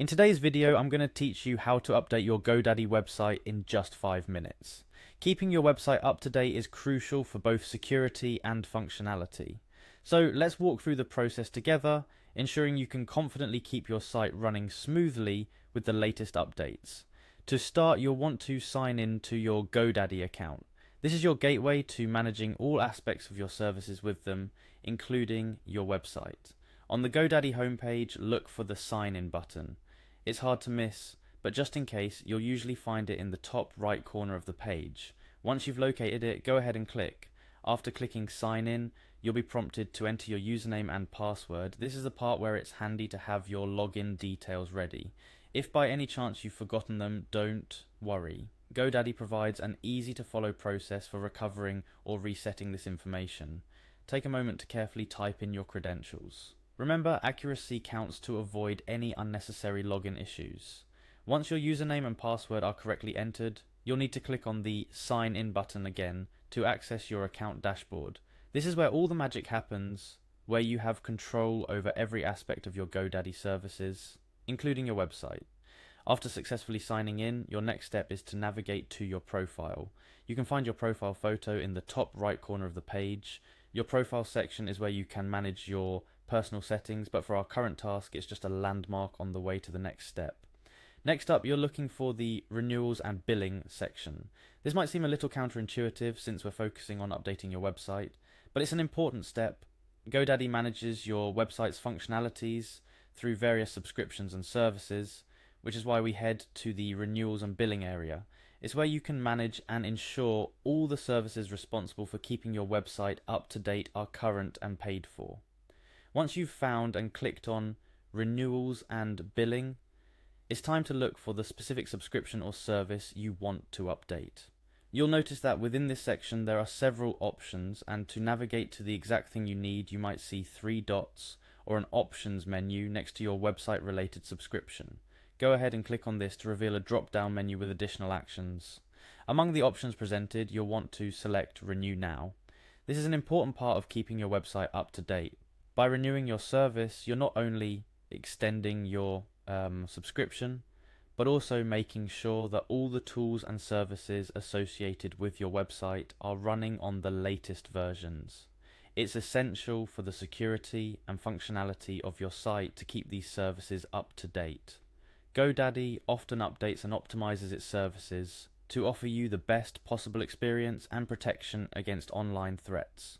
In today's video, I'm going to teach you how to update your Godaddy website in just 5 minutes. Keeping your website up to date is crucial for both security and functionality. So let's walk through the process together, ensuring you can confidently keep your site running smoothly with the latest updates. To start, you'll want to sign in to your Godaddy account. This is your gateway to managing all aspects of your services with them, including your website. On the Godaddy homepage, look for the Sign In button. It's hard to miss, but just in case, you'll usually find it in the top right corner of the page. Once you've located it, go ahead and click. After clicking Sign In, you'll be prompted to enter your username and password. This is the part where it's handy to have your login details ready. If by any chance you've forgotten them, don't worry. Godaddy provides an easy-to-follow process for recovering or resetting this information. Take a moment to carefully type in your credentials. Remember, accuracy counts to avoid any unnecessary login issues. Once your username and password are correctly entered, you'll need to click on the Sign In button again to access your account dashboard. This is where all the magic happens, where you have control over every aspect of your Godaddy services, including your website. After successfully signing in, your next step is to navigate to your profile. You can find your profile photo in the top right corner of the page. Your profile section is where you can manage your personal settings, but for our current task, it's just a landmark on the way to the next step. Next up, you're looking for the Renewals and Billing section. This might seem a little counterintuitive since we're focusing on updating your website, but it's an important step. Godaddy manages your website's functionalities through various subscriptions and services, which is why we head to the Renewals and Billing area. It's where you can manage and ensure all the services responsible for keeping your website up to date are current and paid for. Once you've found and clicked on Renewals and Billing, it's time to look for the specific subscription or service you want to update. You'll notice that within this section there are several options, and to navigate to the exact thing you need, you might see 3 dots or an options menu next to your website related subscription. Go ahead and click on this to reveal a drop-down menu with additional actions. Among the options presented, you'll want to select Renew Now. This is an important part of keeping your website up to date. By renewing your service, you're not only extending your subscription, but also making sure that all the tools and services associated with your website are running on the latest versions. It's essential for the security and functionality of your site to keep these services up to date. Godaddy often updates and optimizes its services to offer you the best possible experience and protection against online threats.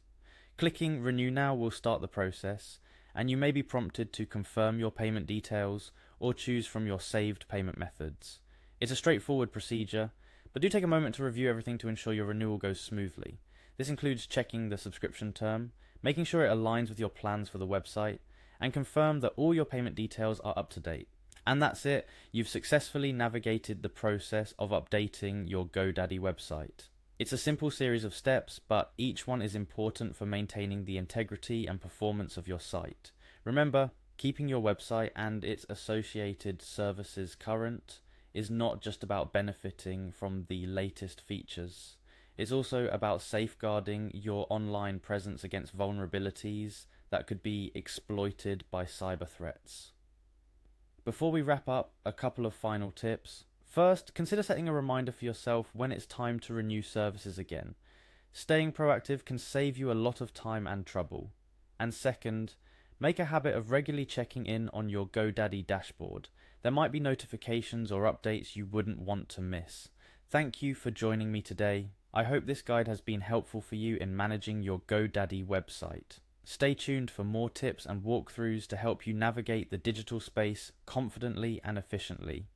Clicking Renew Now will start the process, and you may be prompted to confirm your payment details or choose from your saved payment methods. It's a straightforward procedure, but do take a moment to review everything to ensure your renewal goes smoothly. This includes checking the subscription term, making sure it aligns with your plans for the website, and confirm that all your payment details are up to date. And that's it, you've successfully navigated the process of updating your Godaddy website. It's a simple series of steps, but each one is important for maintaining the integrity and performance of your site. Remember, keeping your website and its associated services current is not just about benefiting from the latest features. It's also about safeguarding your online presence against vulnerabilities that could be exploited by cyber threats. Before we wrap up, a couple of final tips. First, consider setting a reminder for yourself when it's time to renew services again. Staying proactive can save you a lot of time and trouble. And second, make a habit of regularly checking in on your Godaddy dashboard. There might be notifications or updates you wouldn't want to miss. Thank you for joining me today. I hope this guide has been helpful for you in managing your Godaddy website. Stay tuned for more tips and walkthroughs to help you navigate the digital space confidently and efficiently.